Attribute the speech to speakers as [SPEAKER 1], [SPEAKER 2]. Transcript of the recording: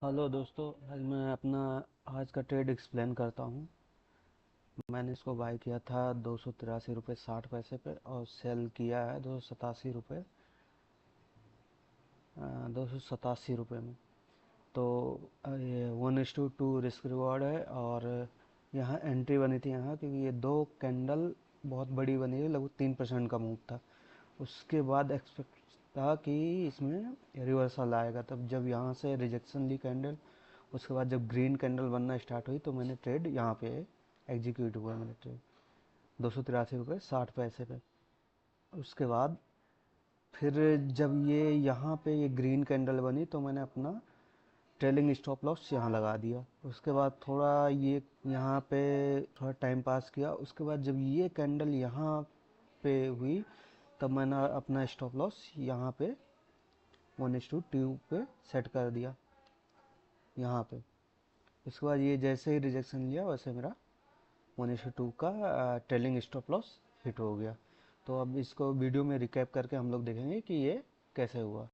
[SPEAKER 1] Hello दोस्तों, आज मैं अपना आज का ट्रेड एक्सप्लेन करता हूँ। मैंने इसको बाय किया था 283 रुपये 60 पैसे पे और सेल किया है 287 रुपये में। तो ये 1:2 रिस्क रिवॉर्ड है। और यहाँ एंट्री बनी थी यहाँ, क्योंकि ये दो कैंडल बहुत बड़ी बनी है, लगभग 3% का मूव था। उसके बाद एक्सपेक्ट था कि इसमें रिवर्सल आएगा, तब जब यहाँ से रिजेक्शन ली कैंडल, उसके बाद जब ग्रीन कैंडल बनना स्टार्ट हुई तो मैंने ट्रेड यहाँ पे एग्जीक्यूट हुआ। मैंने ट्रेड 283 रुपये 60 पैसे पे। उसके बाद फिर जब ये ग्रीन कैंडल बनी तो मैंने अपना ट्रेलिंग स्टॉप लॉस यहाँ लगा दिया। उसके बाद थोड़ा ये यहाँ पे थोड़ा टाइम पास किया। उसके बाद जब ये कैंडल यहाँ पे हुई तब मैंने अपना स्टॉप लॉस यहाँ पे 1:2 पे सेट कर दिया यहाँ पे। उसके बाद ये जैसे ही रिजेक्शन लिया वैसे मेरा 1:2 का ट्रेलिंग स्टॉप लॉस हिट हो गया। तो अब इसको वीडियो में रिकैप करके हम लोग देखेंगे कि ये कैसे हुआ।